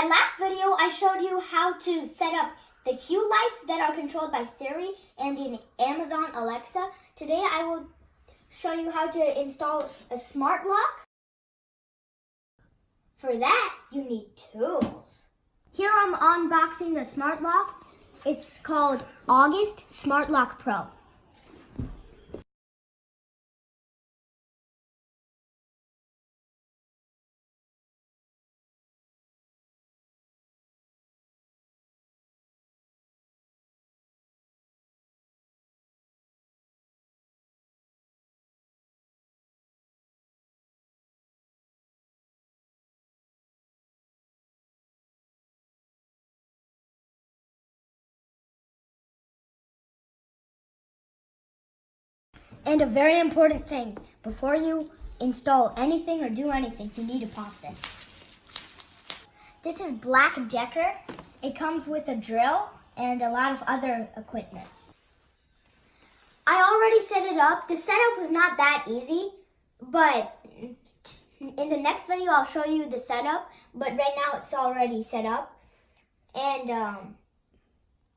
my last video, I showed you how to set up the hue lights that are controlled by Siri and in Amazon Alexa. Today I will show you how to install a smart lock. For that, you need tools. Here I'm unboxing the smart lock. It's called August Smart Lock Pro. And a very important thing, before you install anything or do anything, you need to pop this. This is Black Decker. It comes with a drill and a lot of other equipment. I already set it up. The setup was not that easy, but in the next video I'll show you the setup, but right now it's already set up. And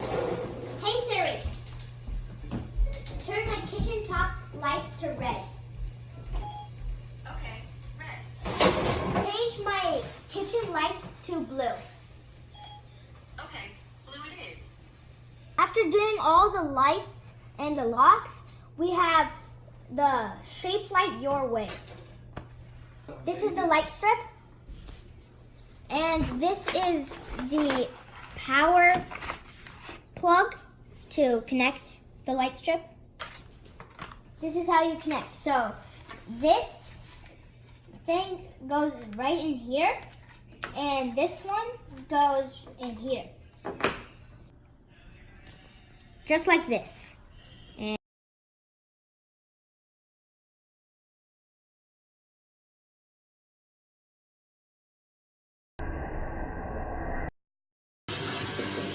hey Siri, turn my kitchen top lights to red. Okay, red. Change my kitchen lights to blue. Okay, blue it is. After doing all the lights and the locks, we have the Shape Light Your Way. This is the light strip. And this is the power plug to connect the light strip. This is how you connect. So this thing goes right in here, and this one goes in here. Just like this. And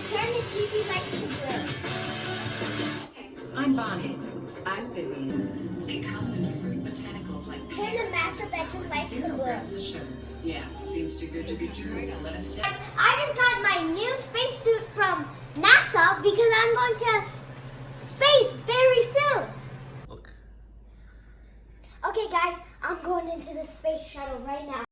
turn the TV lights to blue. I'm Bonnie's. I'm Vivian. It comes in fruit botanicals like Turn the master bedroom lights to 0 blue. grams of sugar. Yeah, seems too good to be true. Now let us test. I just got my new spacesuit from NASA because I'm going to space very soon. Look. Okay guys, I'm going into the space shuttle right now.